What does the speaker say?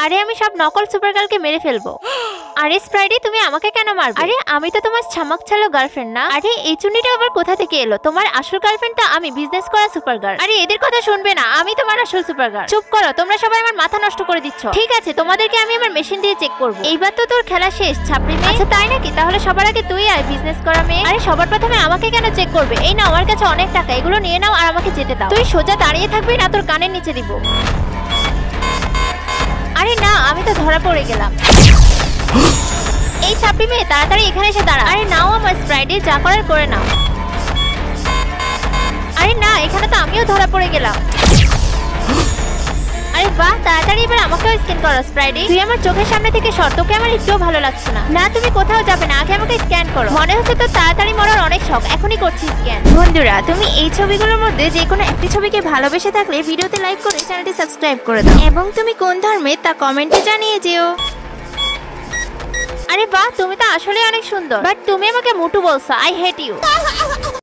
আরে আমি সব নকল সুপার গার্লকে মেরে ফেলবো। আরে স্প্রাইডি তুমি আমাকে কেন মারবে? আরে আমি তো তোমার ছামাক ছালো গার্লফ্রেন্ড না। আরে এই চুন্নিটা আবার কোথা থেকে এলো? তোমার আসল গার্লফ্রেন্ডটা আমি, বিজনেস করা সুপার গার্ল। আরে এদের কথা শুনবে না, আমি তোমার আসল সুপার গার্ল। চুপ করো, তোমরা সবাই আমার মাথা নষ্ট করে দিচ্ছ। ঠিক আছে, তোমাদেরকে আমি আমার মেশিন দিয়ে চেক করব। এইবার তো তোর খেলা শেষ ছাপড়ি মেয়ে। আচ্ছা তাই নাকি? তাহলে সবার আগে তুই আয় বিজনেস করা মেয়ে। আরে সবার প্রথমে আমাকে কেন চেক করবে? এই নাও আমার কাছে অনেক টাকা, এগুলো নিয়ে নাও আর আমাকে যেতে দাও। তুই সোজা দাঁড়িয়ে থাকবি না তোর কানের নিচে দিব। আরে না, আমি তো ধরা পড়ে গেলাম। এই ছাপড়ি মেয়ে তাড়াতাড়ি এখানে এসে দাঁড়া। আরে নাও আমার স্প্রাইডি, যা করার করে নাও। আরে না, এখানে তো আমিও ধরা পড়ে গেলাম। আরে বাহ, তাড়াতাড়ি এবার আমাকেও স্ক্যান করো স্প্রাইডি। তুই আমার চোখের সামনে থেকে সর, তোকে আমার একটুও ভালো লাগছে না। না তুমি কোথাও যাবে না, আগে আমাকে স্ক্যান করো। মনে হচ্ছে তো তাড়াতাড়ি মরার অনেক শখ, এখনই করছি স্ক্যান। বন্ধুরা, তুমি এই ছবিগুলোর মধ্যে যে কোনো একটি ছবিকে ভালোবেসে থাকলে ভিডিওতে লাইক করে চ্যানেলটি সাবস্ক্রাইব করে দাও এবং তুমি কোন ধর্মে তা কমেন্টে জানিয়ে যেও। আরে বাহ, তুমি তো আসলে অনেক সুন্দর, বাট তুমি আমাকে মোটু বলছো। I hate you.